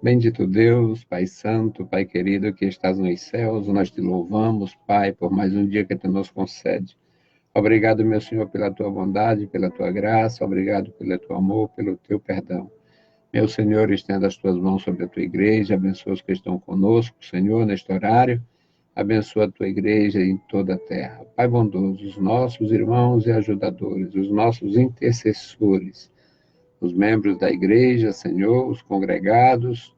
Bendito Deus, Pai Santo, Pai querido que estás nos céus, nós te louvamos, Pai, por mais um dia que tu nos concede. Obrigado, meu Senhor, pela tua bondade, pela tua graça, obrigado pelo teu amor, pelo teu perdão. Meu Senhor, estenda as tuas mãos sobre a tua igreja, abençoa os que estão conosco, Senhor, neste horário, abençoa a tua igreja em toda a terra. Pai bondoso, os nossos irmãos e ajudadores, os nossos intercessores, os membros da igreja, Senhor, os congregados,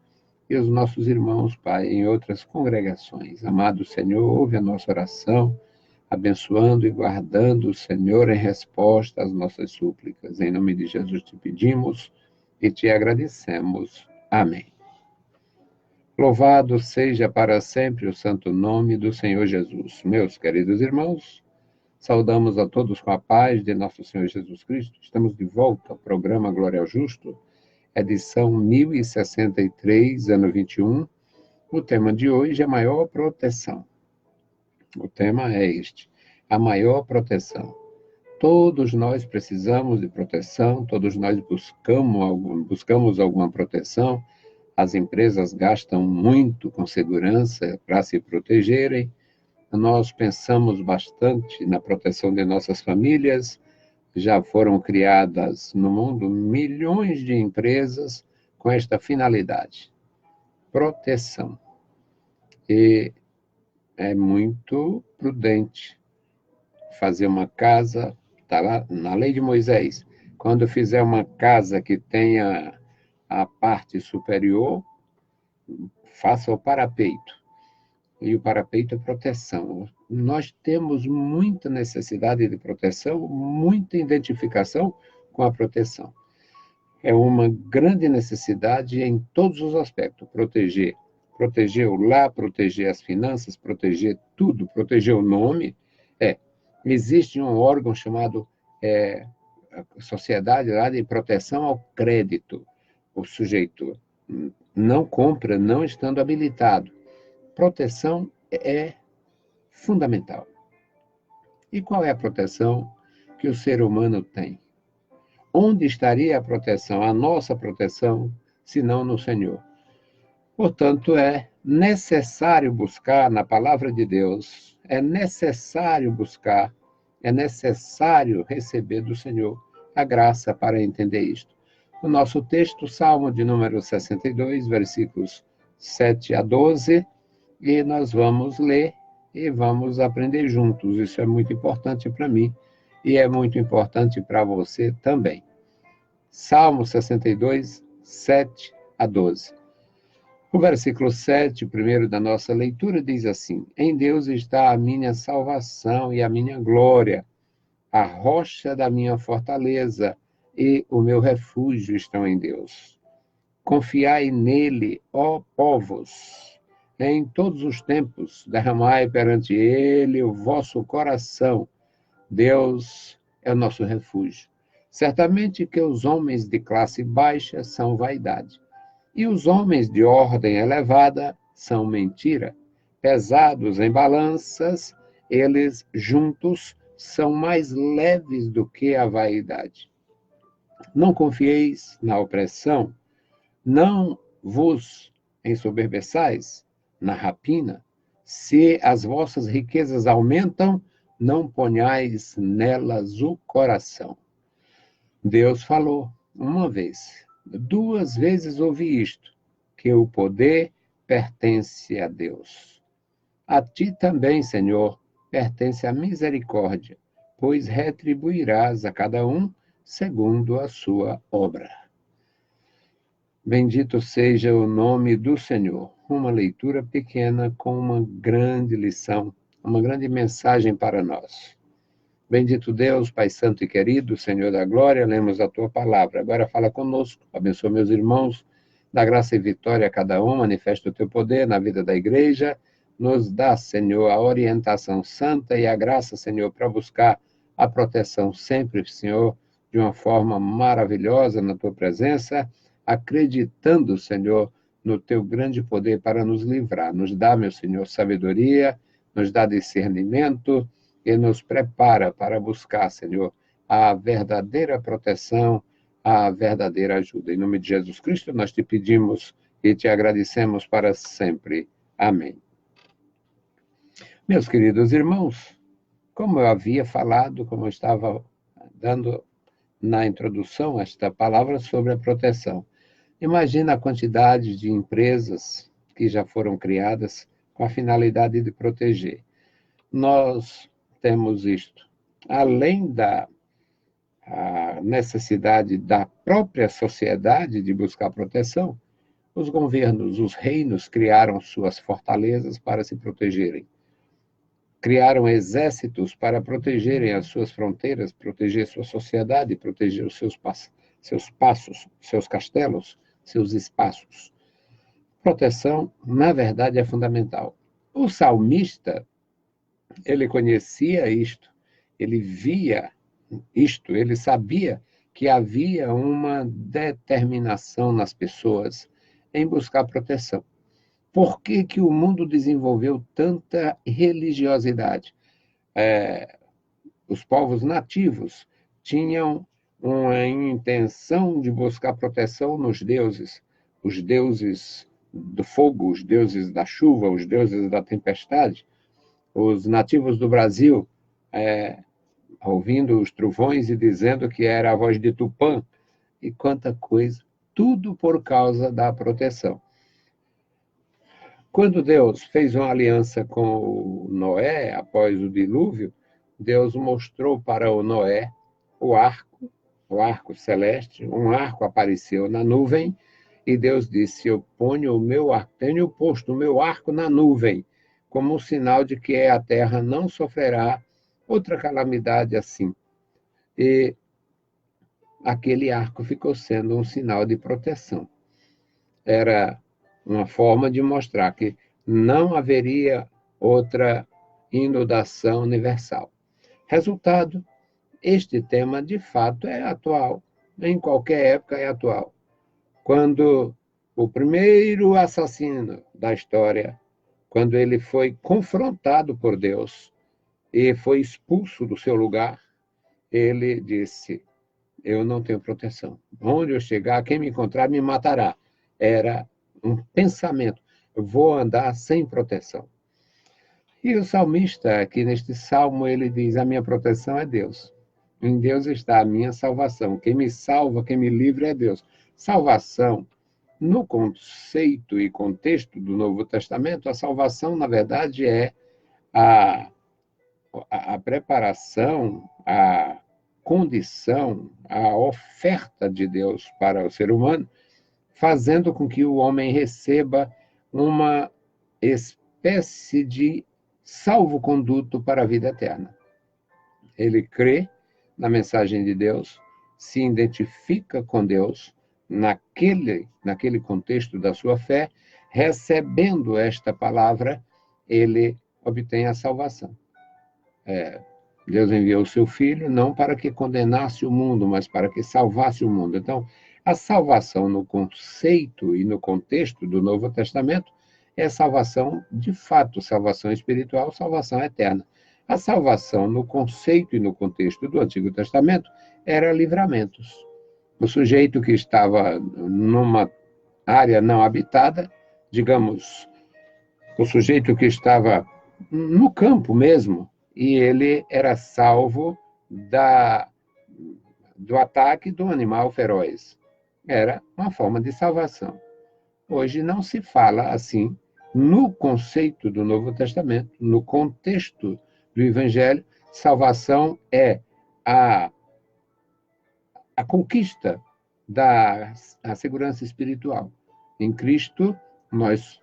e os nossos irmãos, Pai, em outras congregações. Amado Senhor, ouve a nossa oração, abençoando e guardando o Senhor em resposta às nossas súplicas. Em nome de Jesus te pedimos e te agradecemos. Amém. Louvado seja para sempre o santo nome do Senhor Jesus. Meus queridos irmãos, saudamos a todos com a paz de nosso Senhor Jesus Cristo. Estamos de volta ao programa Glória ao Justo, edição 1063, ano 21. O tema de hoje é maior proteção. O tema é este, a maior proteção. Todos nós precisamos de proteção, todos nós buscamos alguma proteção. As empresas gastam muito com segurança para se protegerem. Nós pensamos bastante na proteção de nossas famílias. Já foram criadas no mundo milhões de empresas com esta finalidade, proteção. E é muito prudente fazer uma casa, está lá na lei de Moisés, quando fizer uma casa que tenha a parte superior, faça o parapeito. E o parapeito é proteção. Nós temos muita necessidade de proteção, muita identificação com a proteção. É uma grande necessidade em todos os aspectos, proteger o lar, proteger as finanças, proteger tudo, proteger o nome. Existe um órgão chamado Sociedade lá de Proteção ao Crédito. O sujeito não compra, não estando habilitado. Proteção é fundamental. E qual é a proteção que o ser humano tem? Onde estaria a proteção, a nossa proteção, se não no Senhor? Portanto, é necessário buscar na palavra de Deus, é necessário buscar, é necessário receber do Senhor a graça para entender isto. O nosso texto, Salmo de número 62, versículos 7 a 12, e nós vamos ler e vamos aprender juntos. Isso é muito importante para mim e é muito importante para você também. Salmo 62, 7 a 12. O versículo 7, primeiro da nossa leitura, diz assim: Em Deus está a minha salvação e a minha glória, a rocha da minha fortaleza e o meu refúgio estão em Deus. Confiai nele, ó povos, em todos os tempos, derramai perante ele o vosso coração. Deus é o nosso refúgio. Certamente que os homens de classe baixa são vaidade, e os homens de ordem elevada são mentira. Pesados em balanças, eles juntos são mais leves do que a vaidade. Não confieis na opressão, não vos ensoberbeçais na rapina. Se as vossas riquezas aumentam, não ponhais nelas o coração. Deus falou uma vez, 2 vezes ouvi isto, que o poder pertence a Deus. A ti também, Senhor, pertence a misericórdia, pois retribuirás a cada um segundo a sua obra. Bendito seja o nome do Senhor. Uma leitura pequena com uma grande lição, uma grande mensagem para nós. Bendito Deus, Pai Santo e querido, Senhor da glória, lemos a tua palavra. Agora fala conosco, abençoa meus irmãos, dá graça e vitória a cada um, manifesta o teu poder na vida da igreja, nos dá, Senhor, a orientação santa e a graça, Senhor, para buscar a proteção sempre, Senhor, de uma forma maravilhosa na tua presença, acreditando, Senhor, no teu grande poder para nos livrar. Nos dá, meu Senhor, sabedoria, nos dá discernimento e nos prepara para buscar, Senhor, a verdadeira proteção, a verdadeira ajuda. Em nome de Jesus Cristo, nós te pedimos e te agradecemos para sempre. Amém. Meus queridos irmãos, como eu havia falado, como eu estava dando na introdução esta palavra sobre a proteção, imagina a quantidade de empresas que já foram criadas com a finalidade de proteger. Nós temos isto. Além da necessidade da própria sociedade de buscar proteção, os governos, os reinos criaram suas fortalezas para se protegerem. Criaram exércitos para protegerem as suas fronteiras, proteger sua sociedade, proteger os seus passos, seus castelos, seus espaços. Proteção, na verdade, é fundamental. O salmista, ele conhecia isto, ele via isto, ele sabia que havia uma determinação nas pessoas em buscar proteção. Por que que o mundo desenvolveu tanta religiosidade? Os povos nativos tinham uma intenção de buscar proteção nos deuses, os deuses do fogo, os deuses da chuva, os deuses da tempestade. Os nativos do Brasil, ouvindo os trovões e dizendo que era a voz de Tupã, e quanta coisa, tudo por causa da proteção. Quando Deus fez uma aliança com o Noé, após o dilúvio, Deus mostrou para o Noé o arco celeste, um arco apareceu na nuvem, e Deus disse, eu tenho posto o meu arco na nuvem, como um sinal de que a terra não sofrerá outra calamidade assim. E aquele arco ficou sendo um sinal de proteção. Era uma forma de mostrar que não haveria outra inundação universal. Resultado, este tema de fato é atual, em qualquer época é atual. Quando o primeiro assassino da história, quando ele foi confrontado por Deus e foi expulso do seu lugar, ele disse, eu não tenho proteção. Onde eu chegar, quem me encontrar me matará. Era um pensamento, eu vou andar sem proteção. E o salmista, aqui neste salmo, ele diz, a minha proteção é Deus. Em Deus está a minha salvação. Quem me salva, quem me livra é Deus. Salvação, no conceito e contexto do Novo Testamento, a salvação, na verdade, é a preparação, a condição, a oferta de Deus para o ser humano, fazendo com que o homem receba uma espécie de salvo-conduto para a vida eterna. Ele crê na mensagem de Deus, se identifica com Deus naquele contexto da sua fé, recebendo esta palavra, ele obtém a salvação. Deus enviou o seu Filho não para que condenasse o mundo, mas para que salvasse o mundo. Então, a salvação no conceito e no contexto do Novo Testamento é salvação de fato, salvação espiritual, salvação eterna. A salvação no conceito e no contexto do Antigo Testamento era livramentos. O sujeito que estava numa área não habitada, digamos, o sujeito que estava no campo mesmo, e ele era salvo do ataque do animal feroz. Era uma forma de salvação. Hoje não se fala assim no conceito do Novo Testamento, no contexto do Evangelho. Salvação é a conquista da segurança espiritual. Em Cristo, nós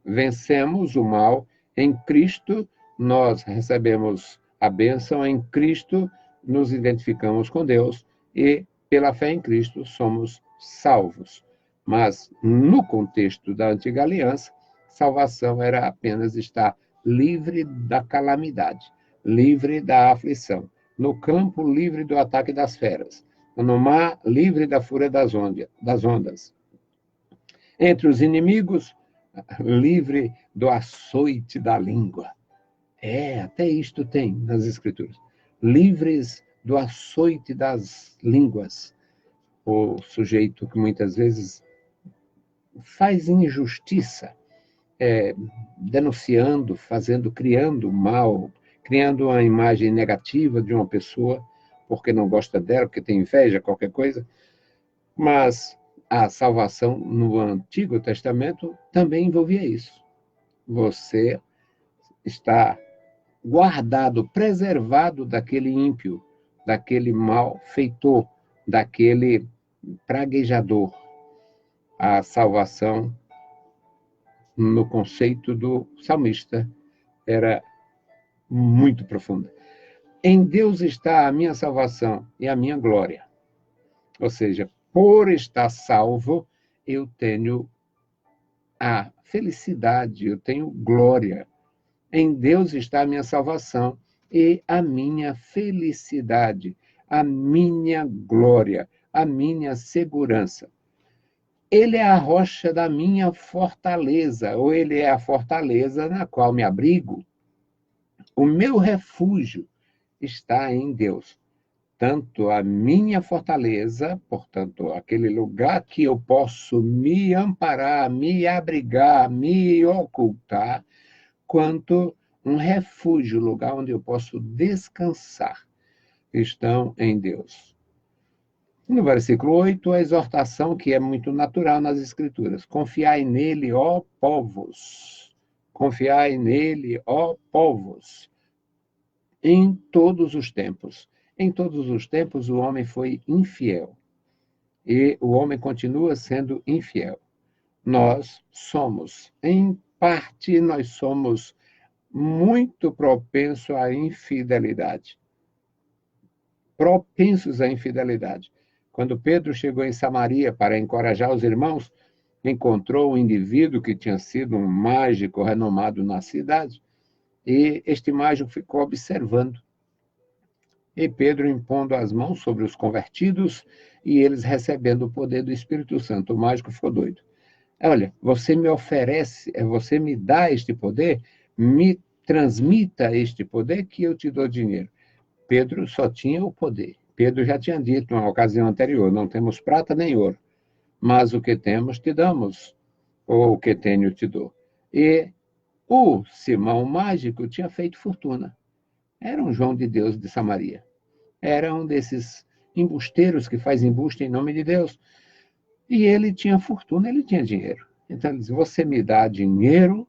vencemos o mal. Em Cristo, nós recebemos a bênção. Em Cristo, nos identificamos com Deus. E, pela fé em Cristo, somos salvos. Mas, no contexto da antiga aliança, salvação era apenas estar livre da calamidade, livre da aflição. No campo, livre do ataque das feras. No mar, livre da fúria das ondas. Entre os inimigos, livre do açoite da língua. Até isto tem nas Escrituras. Livres do açoite das línguas. O sujeito que muitas vezes faz injustiça, denunciando, criando mal, criando uma imagem negativa de uma pessoa, porque não gosta dela, porque tem inveja, qualquer coisa. Mas a salvação no Antigo Testamento também envolvia isso. Você está guardado, preservado daquele ímpio, daquele malfeitor, daquele praguejador. A salvação, no conceito do salmista, era muito profunda. Em Deus está a minha salvação e a minha glória. Ou seja, por estar salvo, eu tenho a felicidade, eu tenho glória. Em Deus está a minha salvação e a minha felicidade, a minha glória, a minha segurança. Ele é a rocha da minha fortaleza, ou ele é a fortaleza na qual me abrigo. O meu refúgio está em Deus. Tanto a minha fortaleza, portanto, aquele lugar que eu posso me amparar, me abrigar, me ocultar, quanto um refúgio, lugar onde eu posso descansar, estão em Deus. No versículo 8, a exortação que é muito natural nas Escrituras. Confiai nele, ó povos. Confiai nele, ó povos. Em todos os tempos. Em todos os tempos, o homem foi infiel. E o homem continua sendo infiel. Nós somos, em parte, nós somos muito propensos à infidelidade. Propensos à infidelidade. Quando Pedro chegou em Samaria para encorajar os irmãos, encontrou um indivíduo que tinha sido um mágico renomado na cidade, e este mágico ficou observando. E Pedro impondo as mãos sobre os convertidos e eles recebendo o poder do Espírito Santo. O mágico ficou doido. Olha, você me oferece, você me dá este poder, me transmita este poder que eu te dou dinheiro. Pedro só tinha o poder. Pedro já tinha dito na ocasião anterior, não temos prata nem ouro, mas o que temos te damos, ou o que tenho te dou. E o Simão mágico tinha feito fortuna. Era um João de Deus de Samaria. Era um desses embusteiros que faz embuste em nome de Deus. E ele tinha fortuna, ele tinha dinheiro. Então ele disse, você me dá dinheiro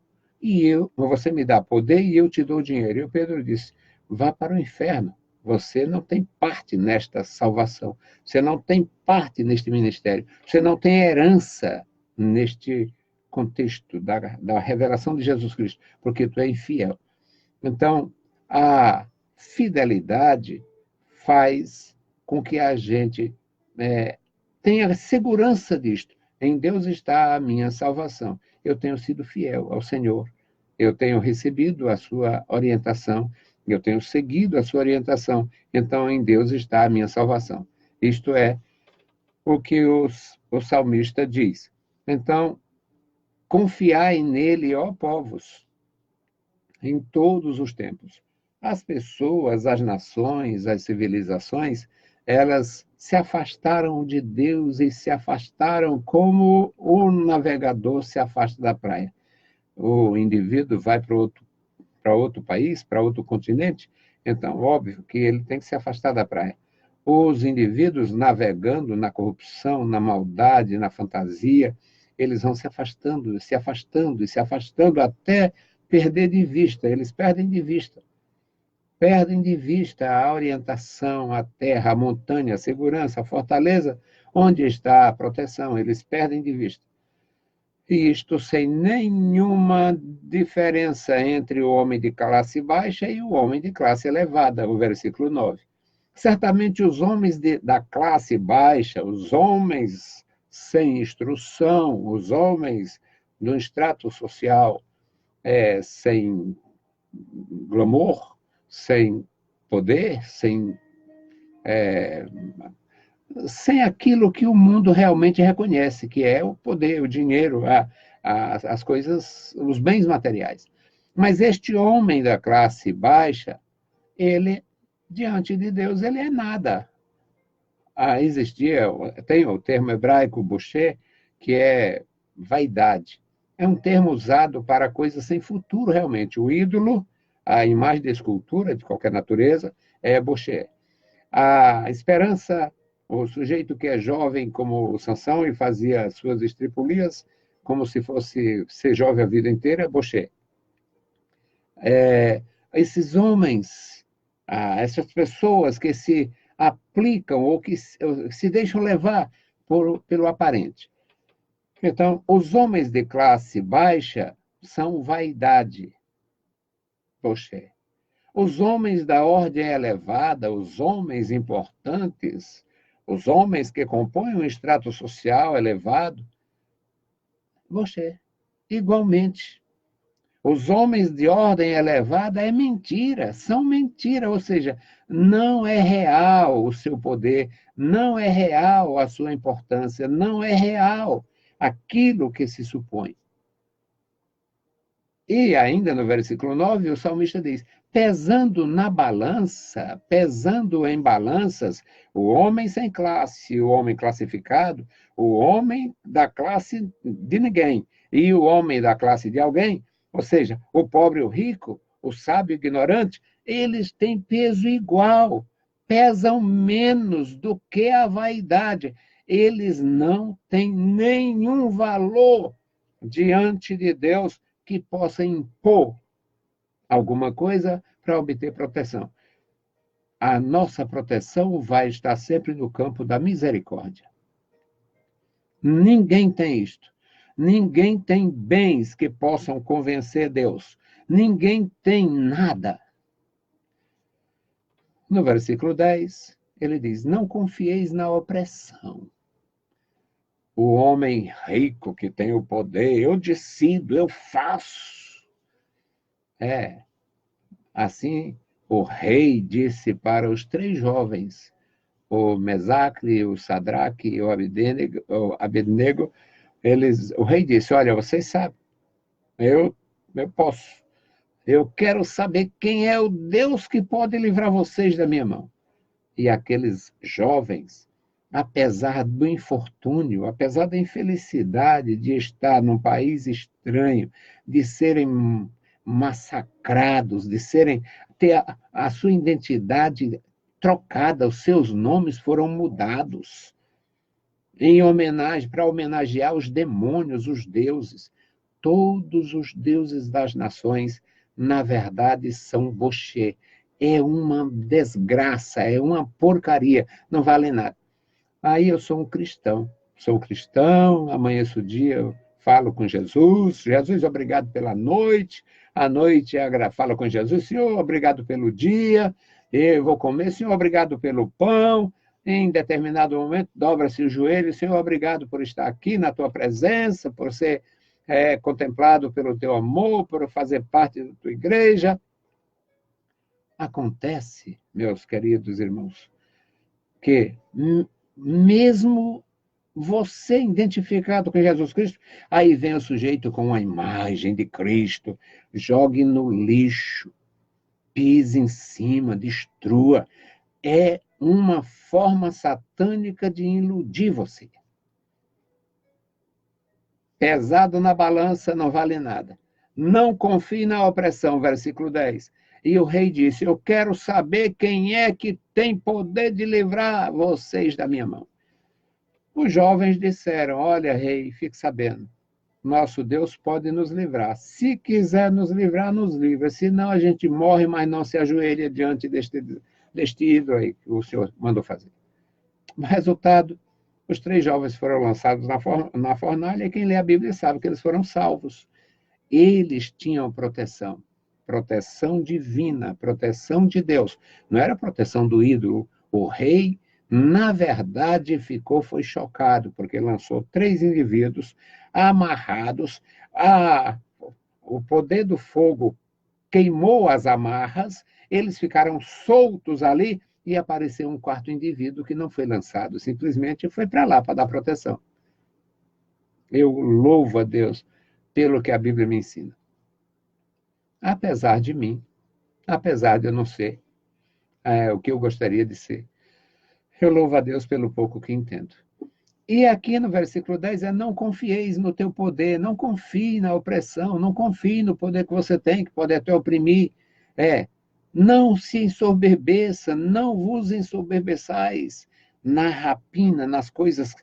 você me dá poder e eu te dou dinheiro. E o Pedro disse, vá para o inferno. Você não tem parte nesta salvação. Você não tem parte neste ministério. Você não tem herança neste contexto da revelação de Jesus Cristo, porque tu é infiel. Então, a fidelidade faz com que a gente tenha segurança disto. Em Deus está a minha salvação. Eu tenho sido fiel ao Senhor. Eu tenho recebido a sua orientação. Eu tenho seguido a sua orientação. Então, em Deus está a minha salvação. Isto é o que o salmista diz. Então, confiai nele, ó povos, em todos os tempos. As pessoas, as nações, as civilizações, elas se afastaram de Deus e se afastaram como o navegador se afasta da praia. O indivíduo vai para outro país, para outro continente, então, óbvio que ele tem que se afastar da praia. Os indivíduos navegando na corrupção, na maldade, na fantasia, eles vão se afastando, se afastando e se afastando até perder de vista, eles perdem de vista a orientação, a terra, a montanha, a segurança, a fortaleza, onde está a proteção, eles perdem de vista. E isto sem nenhuma diferença entre o homem de classe baixa e o homem de classe elevada, o versículo 9. Certamente os homens da classe baixa, os homens sem instrução, os homens do extrato social sem glamour, sem poder, sem aquilo que o mundo realmente reconhece, que é o poder, o dinheiro, as coisas, os bens materiais. Mas este homem da classe baixa, ele, diante de Deus, ele é nada. Tem o termo hebraico, bosher, que é vaidade. É um termo usado para coisas sem futuro, realmente. O ídolo, a imagem de escultura de qualquer natureza, é Bosché. A esperança, o sujeito que é jovem como o Sansão e fazia suas estripulias como se fosse ser jovem a vida inteira, é Bosché. Esses homens, essas pessoas que se aplicam ou que se deixam levar pelo aparente. Então, os homens de classe baixa são vaidade, Bosché. Os homens da ordem elevada, os homens importantes, os homens que compõem um extrato social elevado, Bosché. Igualmente. Os homens de ordem elevada é mentira, são mentira, ou seja, não é real o seu poder, não é real a sua importância, não é real aquilo que se supõe. E ainda no versículo 9, o salmista diz: pesando na balança, pesando em balanças, o homem sem classe, o homem classificado, o homem da classe de ninguém e o homem da classe de alguém, ou seja, o pobre e o rico, o sábio e o ignorante, eles têm peso igual, pesam menos do que a vaidade. Eles não têm nenhum valor diante de Deus que possa impor alguma coisa para obter proteção. A nossa proteção vai estar sempre no campo da misericórdia. Ninguém tem isto. Ninguém tem bens que possam convencer Deus. Ninguém tem nada. No versículo 10, ele diz: não confieis na opressão. O homem rico que tem o poder, eu decido, eu faço. Assim, o rei disse para os três jovens, o Mesaque, o Sadraque e o Abednego, o rei disse: olha, vocês sabem, eu posso. Eu quero saber quem é o Deus que pode livrar vocês da minha mão. E aqueles jovens, apesar do infortúnio, apesar da infelicidade de estar num país estranho, de serem massacrados, de ter a sua identidade trocada, os seus nomes foram mudados em homenagem, para homenagear os demônios, os deuses. Todos os deuses das nações, na verdade, são Bosché. É uma desgraça, é uma porcaria, não vale nada. Aí eu sou um cristão, amanheço o dia, eu falo com Jesus, Jesus, obrigado pela noite, à noite falo com Jesus, Senhor, obrigado pelo dia, eu vou comer, Senhor, obrigado pelo pão, em determinado momento dobra-se o joelho, Senhor, obrigado por estar aqui na tua presença, por ser contemplado pelo teu amor, por fazer parte da tua igreja. Acontece, meus queridos irmãos, que mesmo você identificado com Jesus Cristo, aí vem o sujeito com a imagem de Cristo, jogue no lixo, pise em cima, destrua. É uma forma satânica de iludir você. Pesado na balança não vale nada. Não confie na opressão, versículo 10. E o rei disse: eu quero saber quem é que tem poder de livrar vocês da minha mão. Os jovens disseram: olha, rei, fique sabendo, nosso Deus pode nos livrar. Se quiser nos livrar, nos livra. Senão a gente morre, mas não se ajoelha diante deste ídolo aí que o Senhor mandou fazer. O resultado, os três jovens foram lançados na fornalha e quem lê a Bíblia sabe que eles foram salvos. Eles tinham proteção. Proteção divina, proteção de Deus. Não era proteção do ídolo. O rei, na verdade, foi chocado, porque lançou três indivíduos amarrados. O poder do fogo queimou as amarras, eles ficaram soltos ali e apareceu um quarto indivíduo que não foi lançado, simplesmente foi para lá para dar proteção. Eu louvo a Deus pelo que a Bíblia me ensina. Apesar de mim, apesar de eu não ser o que eu gostaria de ser, eu louvo a Deus pelo pouco que entendo. E aqui no versículo 10 é: não confieis no teu poder, não confie na opressão, não confie no poder que você tem, que pode até oprimir. Não se ensoberbeça, não vos ensoberbeçais na rapina, nas coisas,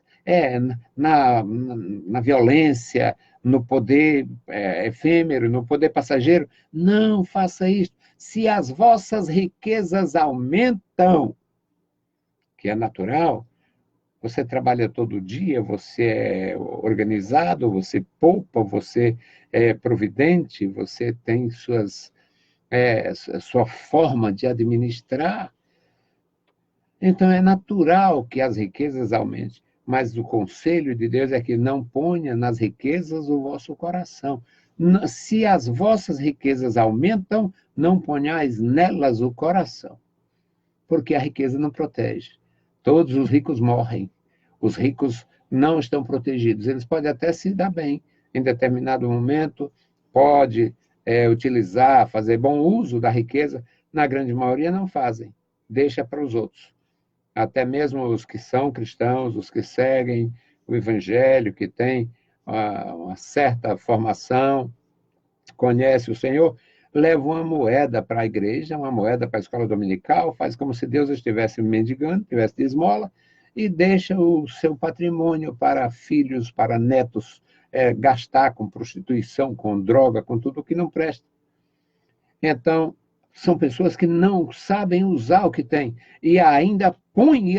na violência, no poder efêmero, no poder passageiro. Não faça isso. Se as vossas riquezas aumentam, que é natural, você trabalha todo dia, você é organizado, você poupa, você é providente, você tem sua forma de administrar. Então é natural que as riquezas aumentem. Mas o conselho de Deus é que não ponha nas riquezas o vosso coração. Se as vossas riquezas aumentam, não ponhais nelas o coração, porque a riqueza não protege. Todos os ricos morrem. Os ricos não estão protegidos. Eles podem até se dar bem em determinado momento, pode utilizar, fazer bom uso da riqueza. Na grande maioria não fazem, deixa para os outros. Até mesmo os que são cristãos, os que seguem o evangelho, que têm uma certa formação, conhece o Senhor, leva uma moeda para a igreja, uma moeda para a escola dominical, faz como se Deus estivesse mendigando, tivesse de esmola, e deixa o seu patrimônio para filhos, para netos, gastar com prostituição, com droga, com tudo que não presta. Então, são pessoas que não sabem usar o que têm e ainda põem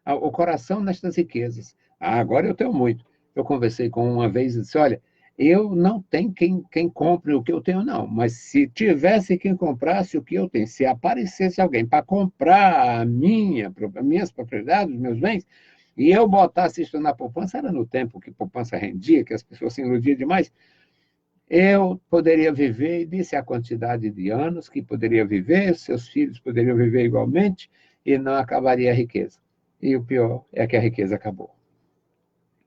o coração nestas riquezas. Agora eu tenho muito. Eu conversei com uma vez e disse: olha, eu não tenho quem compre o que eu tenho, não. Mas se tivesse quem comprasse o que eu tenho, se aparecesse alguém para comprar minhas propriedades, os meus bens, e eu botasse isso na poupança, era no tempo que poupança rendia, que as pessoas se iludiam demais, eu poderia viver, e disse a quantidade de anos que poderia viver, seus filhos poderiam viver igualmente, e não acabaria a riqueza. E o pior é que a riqueza acabou.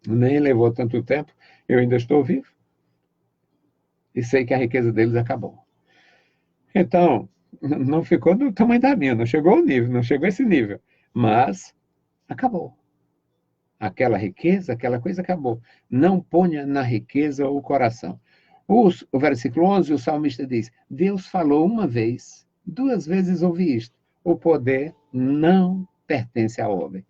Nem levou tanto tempo, eu ainda estou vivo, e sei que a riqueza deles acabou. Então, não ficou do tamanho da minha, não chegou ao nível, não chegou a esse nível, mas acabou. Aquela riqueza, aquela coisa acabou. Não ponha na riqueza o coração. O versículo 11, o salmista diz: Deus falou uma vez, duas vezes ouvi isto. O poder não pertence ao homem.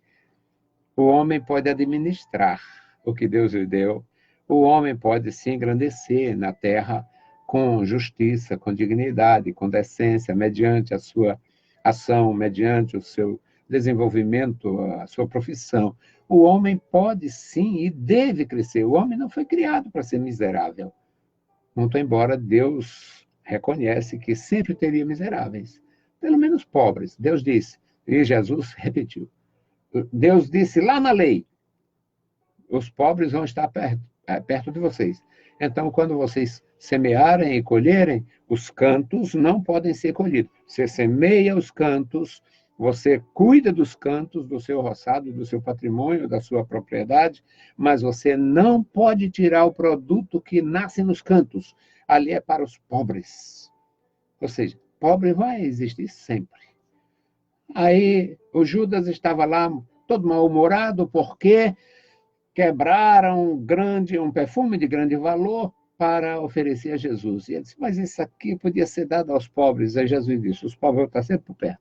O homem pode administrar o que Deus lhe deu. O homem pode se engrandecer na terra com justiça, com dignidade, com decência, mediante a sua ação, mediante o seu desenvolvimento, a sua profissão. O homem pode sim e deve crescer. O homem não foi criado para ser miserável. Muito embora Deus reconhece que sempre teria miseráveis, pelo menos pobres. Deus disse, e Jesus repetiu. Deus disse lá na lei: os pobres vão estar perto de vocês. Então, quando vocês semearem e colherem, os cantos não podem ser colhidos. Você semeia os cantos, você cuida dos cantos, do seu roçado, do seu patrimônio, da sua propriedade, mas você não pode tirar o produto que nasce nos cantos. Ali é para os pobres. Ou seja, pobre vai existir sempre. Aí o Judas estava lá todo mal-humorado porque quebraram um perfume de grande valor para oferecer a Jesus. E ele disse: mas isso aqui podia ser dado aos pobres. Aí Jesus disse: os pobres vão estar sempre por perto.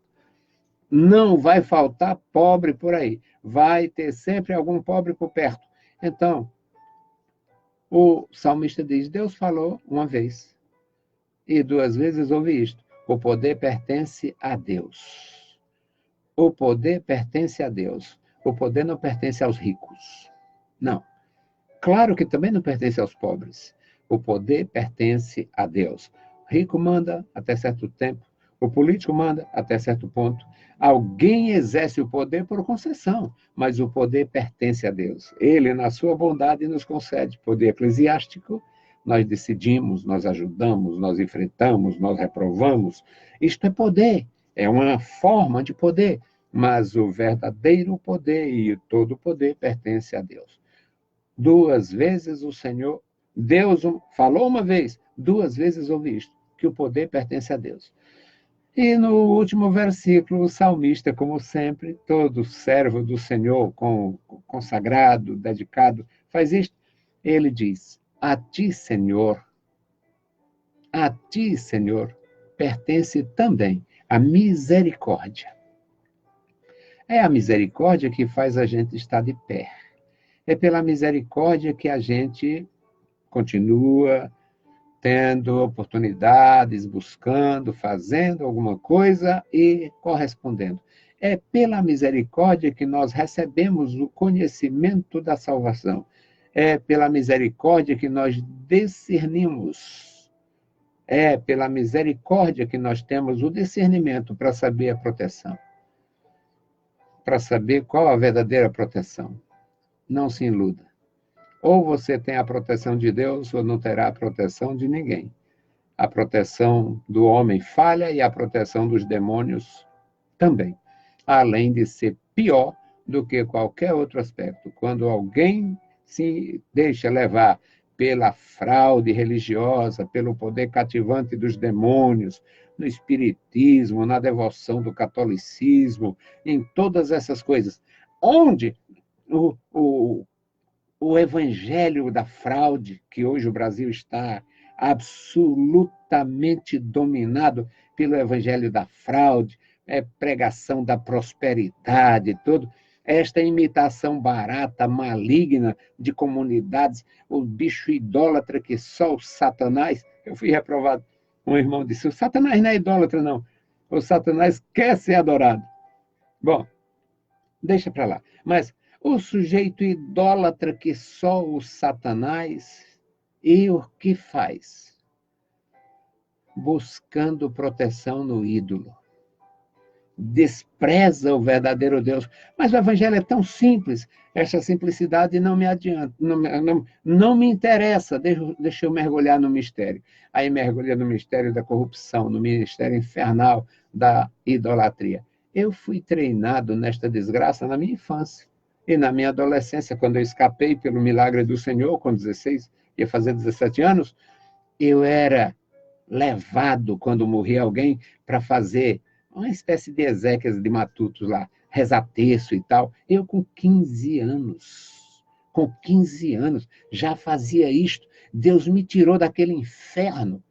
Não vai faltar pobre por aí. Vai ter sempre algum pobre por perto. Então, o salmista diz: Deus falou uma vez, e duas vezes ouvi isto: o poder pertence a Deus. O poder pertence a Deus. O poder não pertence aos ricos. Não. Claro que também não pertence aos pobres. O poder pertence a Deus. O rico manda até certo tempo. O político manda até certo ponto. Alguém exerce o poder por concessão, mas o poder pertence a Deus. Ele, na sua bondade, nos concede poder eclesiástico. Nós decidimos, nós ajudamos, nós enfrentamos, nós reprovamos. Isto é poder. É uma forma de poder. Mas o verdadeiro poder e todo o poder pertence a Deus. Duas vezes o Senhor, Deus falou uma vez, duas vezes ouvi isto, que o poder pertence a Deus. E no último versículo, o salmista, como sempre, todo servo do Senhor, consagrado, dedicado, faz isto. Ele diz: a ti, Senhor, pertence também a misericórdia. É a misericórdia que faz a gente estar de pé. É pela misericórdia que a gente continua tendo oportunidades, buscando, fazendo alguma coisa e correspondendo. É pela misericórdia que nós recebemos o conhecimento da salvação. É pela misericórdia que nós discernimos. É pela misericórdia que nós temos o discernimento para saber a proteção. Para saber qual a verdadeira proteção. Não se iluda. Ou você tem a proteção de Deus, ou não terá a proteção de ninguém. A proteção do homem falha e a proteção dos demônios também. Além de ser pior do que qualquer outro aspecto. Quando alguém se deixa levar pela fraude religiosa, pelo poder cativante dos demônios, no espiritismo, na devoção do catolicismo, em todas essas coisas, onde o evangelho da fraude, que hoje o Brasil está absolutamente dominado pelo evangelho da fraude, pregação da prosperidade, tudo. Esta imitação barata, maligna de comunidades, o bicho idólatra que só o Satanás. Eu fui reprovado. Um irmão disse: o Satanás não é idólatra, não. O Satanás quer ser adorado. Bom, deixa para lá. Mas o sujeito idólatra que só o Satanás, e o que faz? Buscando proteção no ídolo. Despreza o verdadeiro Deus. Mas o evangelho é tão simples, essa simplicidade não me adianta, não me interessa, deixa eu mergulhar no mistério. Aí mergulha no mistério da corrupção, no mistério infernal da idolatria. Eu fui treinado nesta desgraça na minha infância e na minha adolescência, quando eu escapei pelo milagre do Senhor, com 16, ia fazer 17 anos, eu era levado, quando morria alguém, para fazer uma espécie de exéquias de matutos lá, rezar terço e tal. Eu com 15 anos, já fazia isto. Deus me tirou daquele inferno,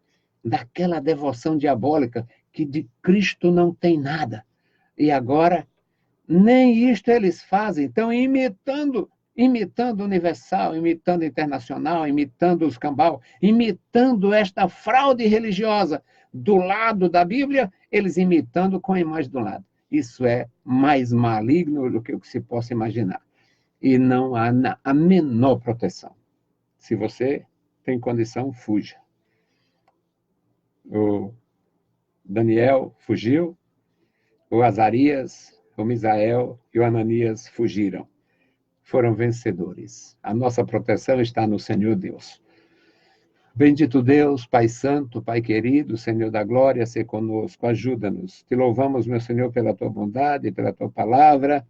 daquela devoção diabólica, que de Cristo não tem nada. E agora, nem isto eles fazem, estão imitando Universal, imitando Internacional, imitando os Cambal, imitando esta fraude religiosa do lado da Bíblia, eles imitando com a imagem do lado. Isso é mais maligno do que o que se possa imaginar. E não há a menor proteção. Se você tem condição, fuja. O Daniel fugiu, o Azarias, o Misael e o Ananias fugiram. Foram vencedores. A nossa proteção está no Senhor Deus. Bendito Deus, Pai Santo, Pai querido, Senhor da glória, se conosco, ajuda-nos. Te louvamos, meu Senhor, pela tua bondade, pela tua palavra.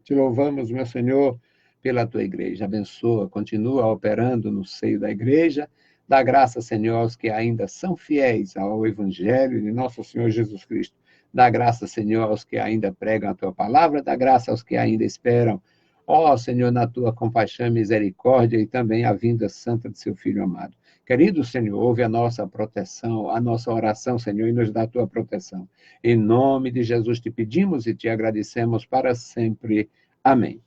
Te louvamos, meu Senhor, pela tua igreja. Abençoa, continua operando no seio da igreja. Dá graça, Senhor, aos que ainda são fiéis ao Evangelho de nosso Senhor Jesus Cristo. Dá graça, Senhor, aos que ainda pregam a tua palavra. Dá graça aos que ainda esperam. Ó, Senhor, na tua compaixão e misericórdia e também a vinda santa de seu Filho amado. Querido Senhor, ouve a nossa proteção, a nossa oração, Senhor, e nos dá a tua proteção. Em nome de Jesus te pedimos e te agradecemos para sempre. Amém.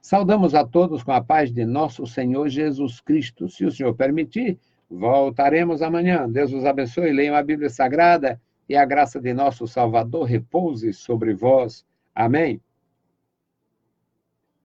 Saudamos a todos com a paz de nosso Senhor Jesus Cristo. Se o Senhor permitir, voltaremos amanhã. Deus os abençoe. Leiam a Bíblia Sagrada e a graça de nosso Salvador repouse sobre vós. Amém.